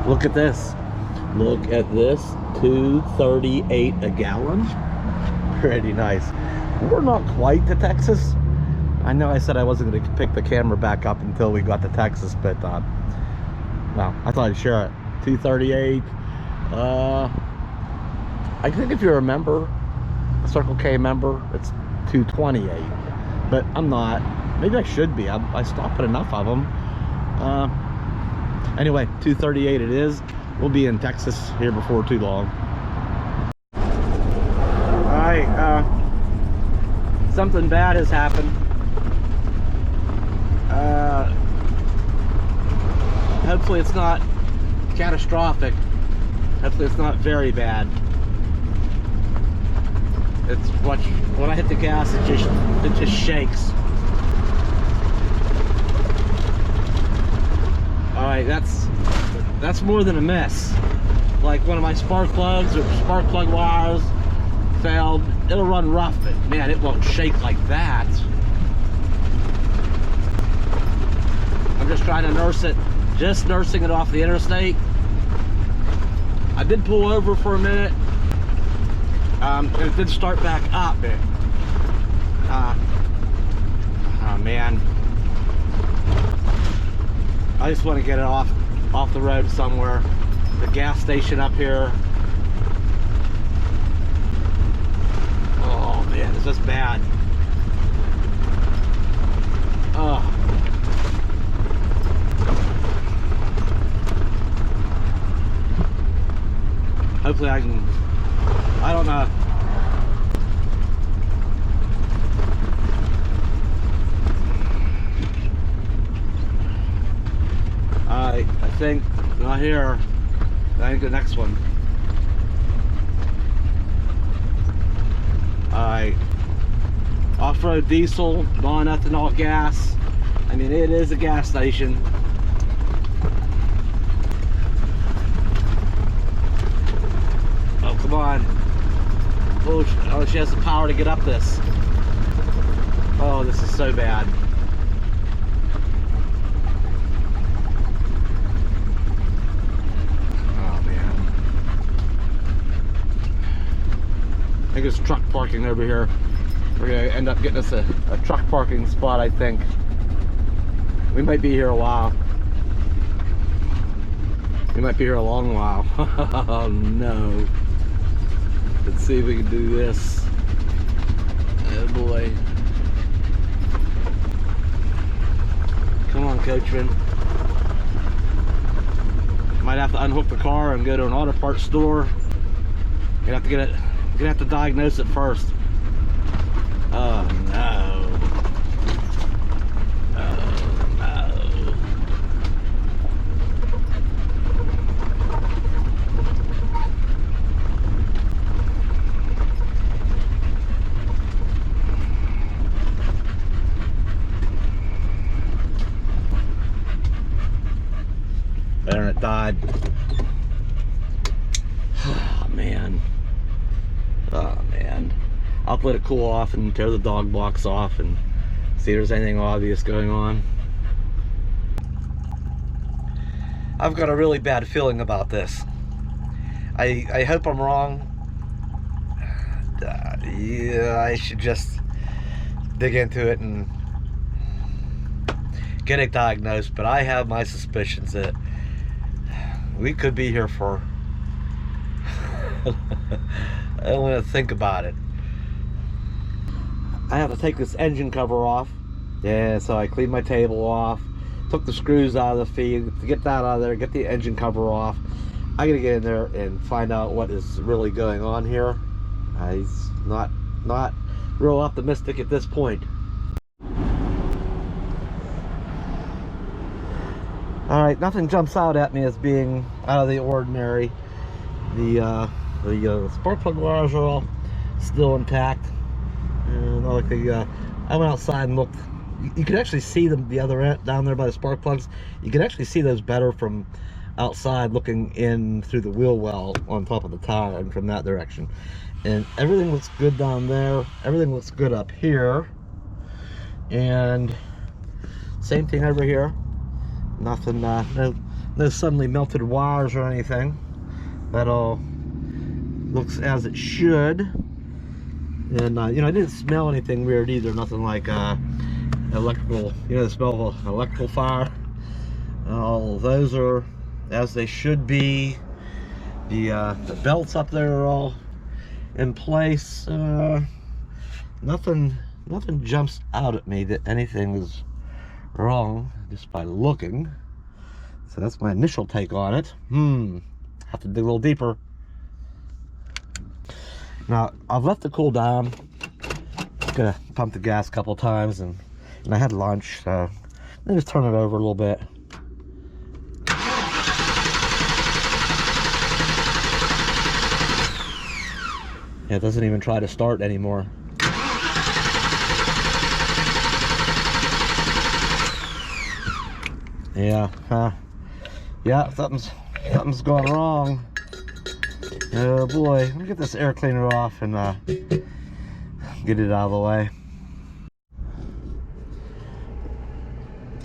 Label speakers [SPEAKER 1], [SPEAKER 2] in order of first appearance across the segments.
[SPEAKER 1] Look at this. Look at this. $2.38 a gallon. Pretty nice. We're not quite to Texas. I know I said I wasn't going to pick the camera back up until we got to Texas, but well, I thought I'd share it. 238. I think if you're a member, a Circle K member, it's 228. But I'm not. Maybe I should be. I stopped at enough of them. Anyway, 238 it is. We'll be in Texas here before too long. All right. Something bad has happened. Hopefully it's not catastrophic. Hopefully it's not very bad. It's when I hit the gas, it just shakes. All right, that's more than a mess. Like one of my spark plugs or spark plug wires failed. It'll run rough, but man, it won't shake like that. I'm just trying to nurse it, just nursing it off the interstate. I did pull over for a minute. And it did start back up, but oh man, I just want to get it off the road somewhere. The gas station up here. Oh man, is this bad? Oh. Hopefully I can. I don't know. I think not here. I think the next one. Alright. Off-road diesel, non-ethanol gas. I mean, it is a gas station. Oh, come on. Oh, she has the power to get up this. Oh, this is so bad. Oh, man. I think there's truck parking over here. We're going to end up getting us a truck parking spot, I think. We might be here a while. We might be here a long while. Oh, no. Let's see if we can do this. Oh boy. Come on, coachman. Might have to unhook the car and go to an auto parts store. Gonna have to get it. Gonna have to diagnose it first. Oh no. Oh no. There, it died. Oh man. Oh man. I'll let it cool off and tear the dog box off and see if there's anything obvious going on. I've got a really bad feeling about this. I hope I'm wrong. Yeah, I should just dig into it and get it diagnosed, but I have my suspicions that we could be here for I don't want to think about it. I have to take this engine cover off. Yeah, so I cleaned my table off, took the screws out of the feed to get that out of there, get the engine cover off. I gotta get in there and find out what is really going on here. He's not real optimistic at this point. Alright, nothing jumps out at me as being out of the ordinary. The spark plug wires are all still intact. And like I went outside and looked. You can actually see them the other end down there by the spark plugs. You can actually see those better from outside looking in through the wheel well on top of the tire and from that direction. And everything looks good down there. Everything looks good up here. And same thing over here. Nothing, No suddenly melted wires or anything. That all looks as it should. And you know, I didn't smell anything weird either. Nothing like electrical, you know, the smell of an electrical fire. All those are as they should be. The belts up there are all in place. Nothing jumps out at me that anything is wrong just by looking. So that's my initial take on it. Have to dig a little deeper. Now I've left it cool down. Gonna pump the gas a couple times, and I had lunch, so then just turn it over a little bit. Yeah, it doesn't even try to start anymore. Yeah, something's gone wrong. Oh boy, let me get this air cleaner off and get it out of the way.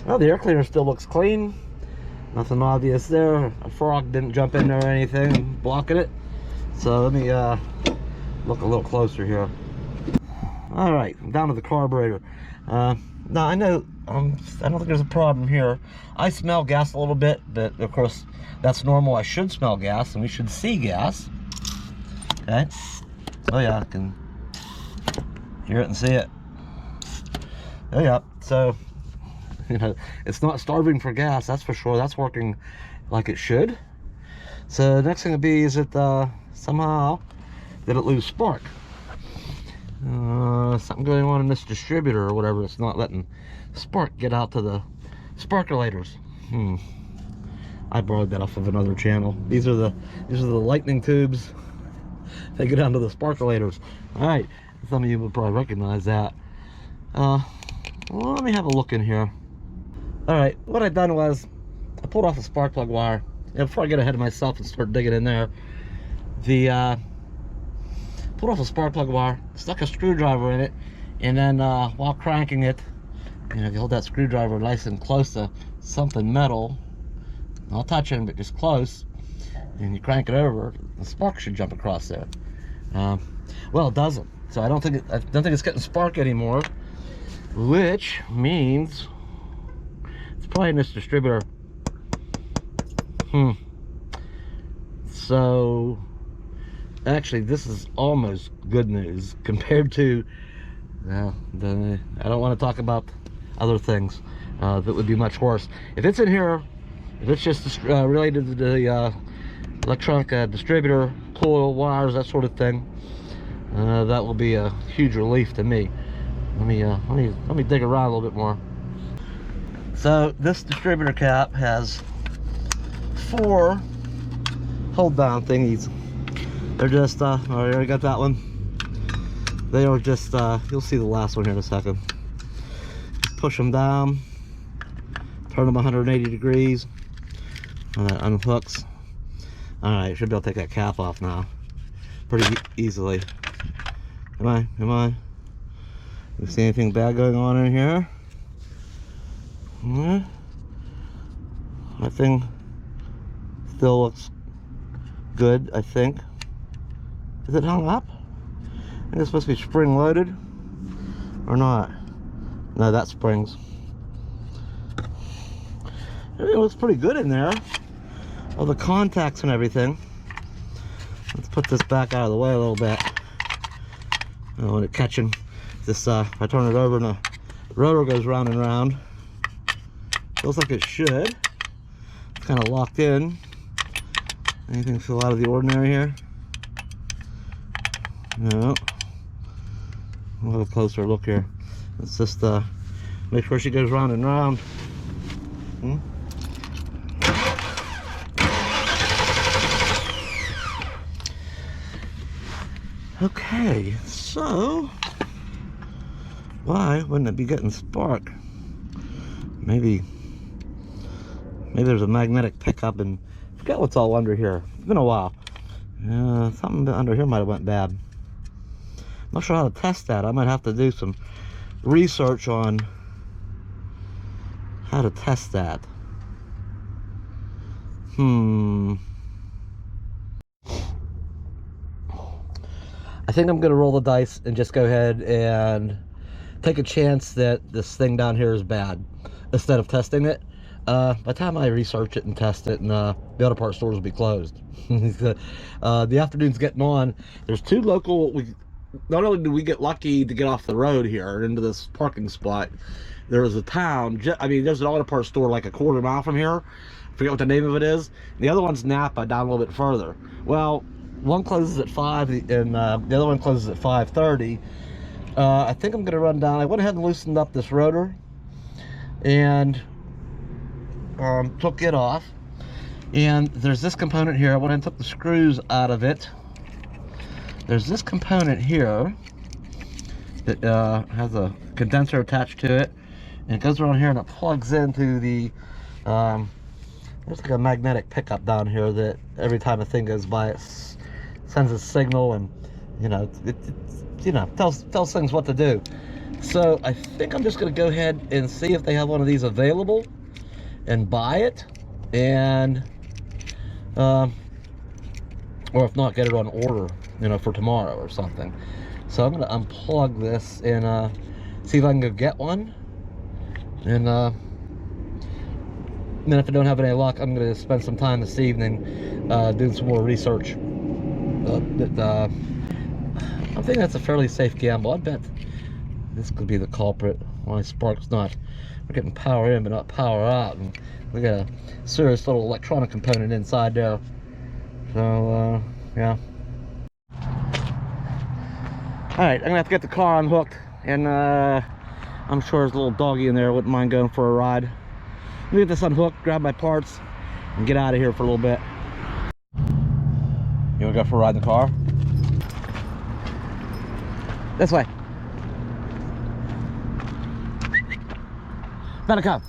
[SPEAKER 1] Well, the air cleaner still looks clean. Nothing obvious there. A frog didn't jump in there or anything blocking it. So let me look a little closer here. All right, I'm down to the carburetor. Now I know I don't think there's a problem here. I smell gas a little bit, but of course that's normal. I should smell gas and we should see gas. Okay. Oh yeah, I can hear it and see it. Oh yeah. So, you know, it's not starving for gas, that's for sure. That's working like it should. So next thing to be is that somehow did it lose spark? Something going on in this distributor or whatever. It's not letting spark get out to the sparkulators. I borrowed that off of another channel. These are the lightning tubes. They go down to the sparkulators. All right, some of you will probably recognize that. Well, let me have a look in here. All right, what I done was I pulled off a spark plug wire. And before I get ahead of myself and start digging in there, pulled off a spark plug wire, stuck a screwdriver in it, and then while cranking it, you know, if you hold that screwdriver nice and close to something metal, not touching but just close, and you crank it over, the spark should jump across there. Well, it doesn't. So I don't think it's getting spark anymore, which means it's probably in this distributor. So actually, this is almost good news compared to, well, I don't want to talk about other things that would be much worse. If it's in here, if it's just related to the electronic distributor, coil, wires, that sort of thing, that will be a huge relief to me. Let me dig around a little bit more. So this distributor cap has 4 hold down thingies. They're just, I already got that one. They are just, you'll see the last one here in a second. Just push them down, turn them 180 degrees, and that unhooks. All right, should be able to take that cap off now pretty easily. Am I? You see anything bad going on in here? That thing still looks good, I think. Is it hung up? I think it's supposed to be spring loaded or not. No, that springs. Everything looks pretty good in there. All the contacts and everything. Let's put this back out of the way a little bit. I don't want it catching this. If I turn it over and the rotor goes round and round. Feels like it should. It's kind of locked in. Anything feel out of the ordinary here? No. We'll have a closer look here. Let's just make sure she goes round and round. Okay, so why wouldn't it be getting spark? Maybe there's a magnetic pickup, and I forget what's all under here. It's been a while. Something under here might have went bad. I'm not sure how to test that. I might have to do some research on how to test that. I think I'm gonna roll the dice and just go ahead and take a chance that this thing down here is bad instead of testing it. By the time I research it and test it, and the auto parts stores will be closed. The afternoon's getting on. There's two local. Not only did we get lucky to get off the road here into this parking spot, there was a town. I mean, there's an auto parts store like a quarter mile from here. I forget what the name of it is. The other one's Napa, down a little bit further. Well, one closes at 5, and the other one closes at 5:30. I think I'm gonna run down. I went ahead and loosened up this rotor and took it off. And there's this component here. I went and took the screws out of it. There's this component here that has a condenser attached to it, and it goes around here and it plugs into the there's like a magnetic pickup down here that every time a thing goes by, it sends a signal, and it tells things what to do. So I think I'm just going to go ahead and see if they have one of these available and buy it, and or if not, get it on order, for tomorrow or something. So I'm going to unplug this and see if I can go get one, and then if I don't have any luck, I'm going to spend some time this evening doing some more research. I think that's a fairly safe gamble. I bet this could be the culprit. Why spark's not, we're getting power in but not power out, and we got a serious little electronic component inside there. So yeah. Alright, I'm gonna have to get the car unhooked, and I'm sure there's a little doggy in there. Wouldn't mind going for a ride. Let me get this unhooked, grab my parts, and get out of here for a little bit. You wanna go for a ride in the car? This way. Better come.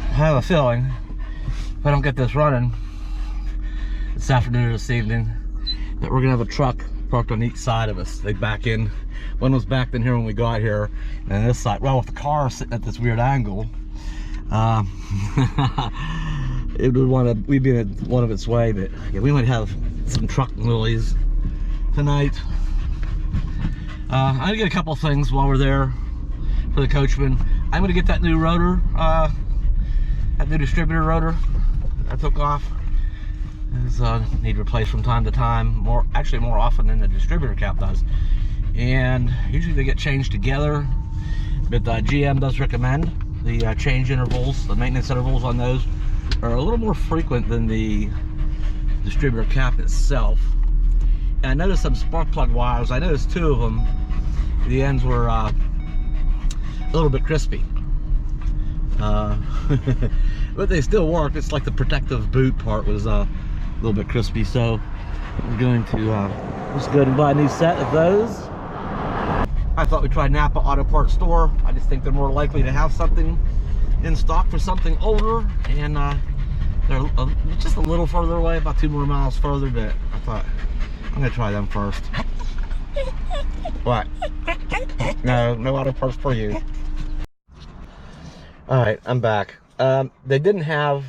[SPEAKER 1] I have a feeling if I don't get this running this afternoon or this evening, that we're gonna have a truck parked on each side of us. They back in. One was backed in here when we got here, and this side, well, with the car sitting at this weird angle, it would want to, we'd be in one of its way, but yeah, we might have some truck noise tonight. I'm gonna get a couple things while we're there for the coachman. I'm gonna get that new rotor, that new distributor rotor I took off. It's need replaced from time to time, actually more often than the distributor cap does, and usually they get changed together, but GM does recommend the change intervals, the maintenance intervals on those are a little more frequent than the distributor cap itself. And I noticed some spark plug wires, I noticed 2 of them, the ends were a little bit crispy. But they still work. It's like the protective boot part was a little bit crispy, so I'm going to just go ahead and buy a new set of those. I thought we'd try Napa Auto Parts Store. I just think they're more likely to have something in stock for something older, and they're just a little further away, about 2 more miles further, but I thought I'm gonna try them first. What? No auto parts for you. Alright, I'm back. They didn't have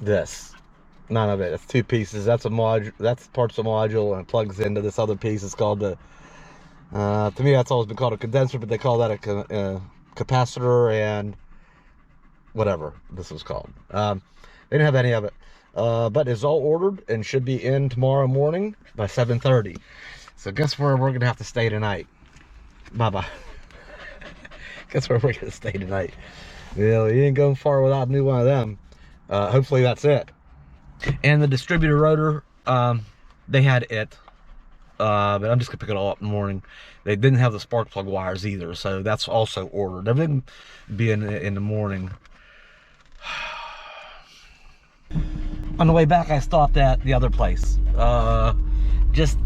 [SPEAKER 1] this. None of it. It's 2 pieces. That's a module. That's parts of a module, and it plugs into this other piece. It's called the. To me, that's always been called a condenser, but they call that a capacitor and whatever this was called. They didn't have any of it, but it's all ordered and should be in tomorrow morning by 7:30. So guess where we're gonna have to stay tonight? Bye-bye. Guess where we're gonna stay tonight? Well, you ain't going far without a new one of them. Hopefully that's it. And the distributor rotor, they had it, but I'm just gonna pick it all up in the morning. They didn't have the spark plug wires either, so that's also ordered. Everything be in the morning. On the way back, I stopped at the other place, just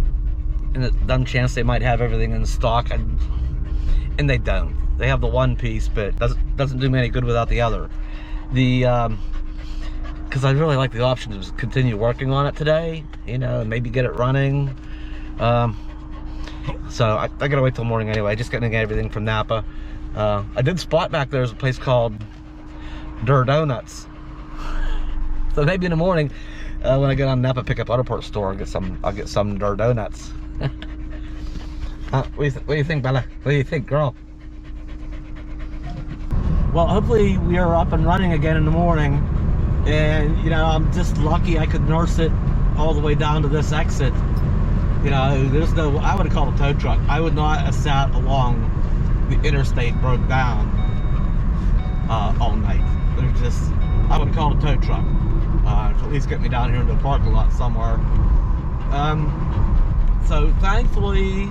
[SPEAKER 1] in the dumb chance they might have everything in stock, and they don't. They have the one piece, but doesn't do me any good without the other. Because I really like the option to continue working on it today, and maybe get it running. So I gotta wait till morning anyway. Just getting everything from Napa. I did spot back there's a place called Dur Donuts. So maybe in the morning, when I get on Napa pickup Autoport store, I'll get some Dur Donuts. What do you think, Bella? What do you think, girl? Well, hopefully we are up and running again in the morning. And, you know, I'm just lucky I could nurse it all the way down to this exit. You know, there's no, I would have called a tow truck. I would not have sat along the interstate broke down all night. There's just, I would have called a tow truck to at least get me down here into a parking lot somewhere. So thankfully,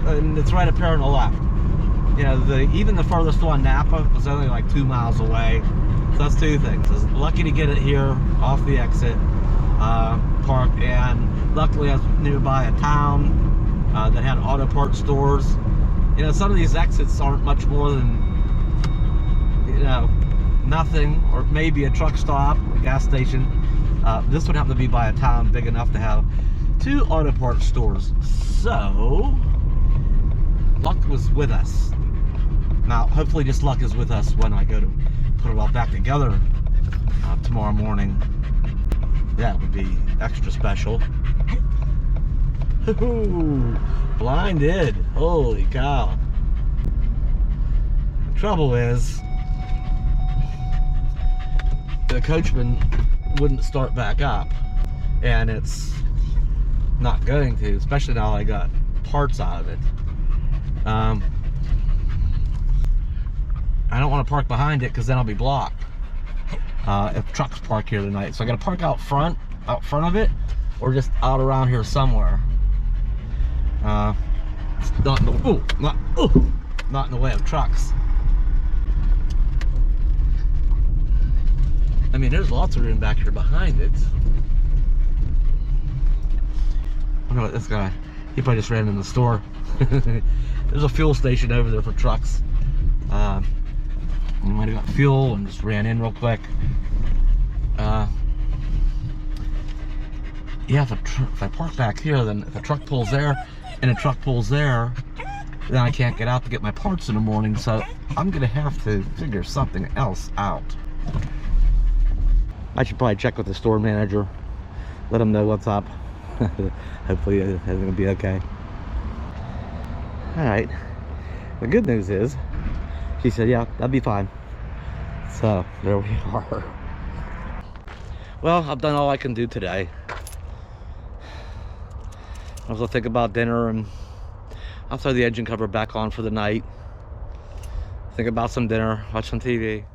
[SPEAKER 1] and it's right up here on the left. You know, even the furthest one, Napa, was only like 2 miles away. So that's two things. I was lucky to get it here off the exit park, and luckily I was nearby a town that had auto parts stores. You know, some of these exits aren't much more than, you know, nothing, or maybe a truck stop, a gas station. This would have to be by a town big enough to have 2 auto parts stores. So luck was with us. Now, hopefully this luck is with us when I go to put it all back together tomorrow morning. That would be extra special. Blinded. Holy cow. The trouble is, the coachman wouldn't start back up. And it's not going to, especially now I got parts out of it. I don't want to park behind it because then I'll be blocked if trucks park here tonight. So I got to park out front of it, or just out around here somewhere. It's not in the not in the way of trucks. I mean, there's lots of room back here behind it. I don't know what this guy. He probably just ran in the store. There's a fuel station over there for trucks. We might have got fuel and just ran in real quick. Yeah, if I park back here, then if a truck pulls there and a truck pulls there, then I can't get out to get my parts in the morning. So I'm gonna have to figure something else out. I should probably check with the store manager, let him know what's up. Hopefully everything's gonna be okay. All right, the good news is, she said, yeah, that'd be fine. So there we are. Well, I've done all I can do today. I was gonna think about dinner, and I'll throw the engine cover back on for the night. Think about some dinner, watch some TV.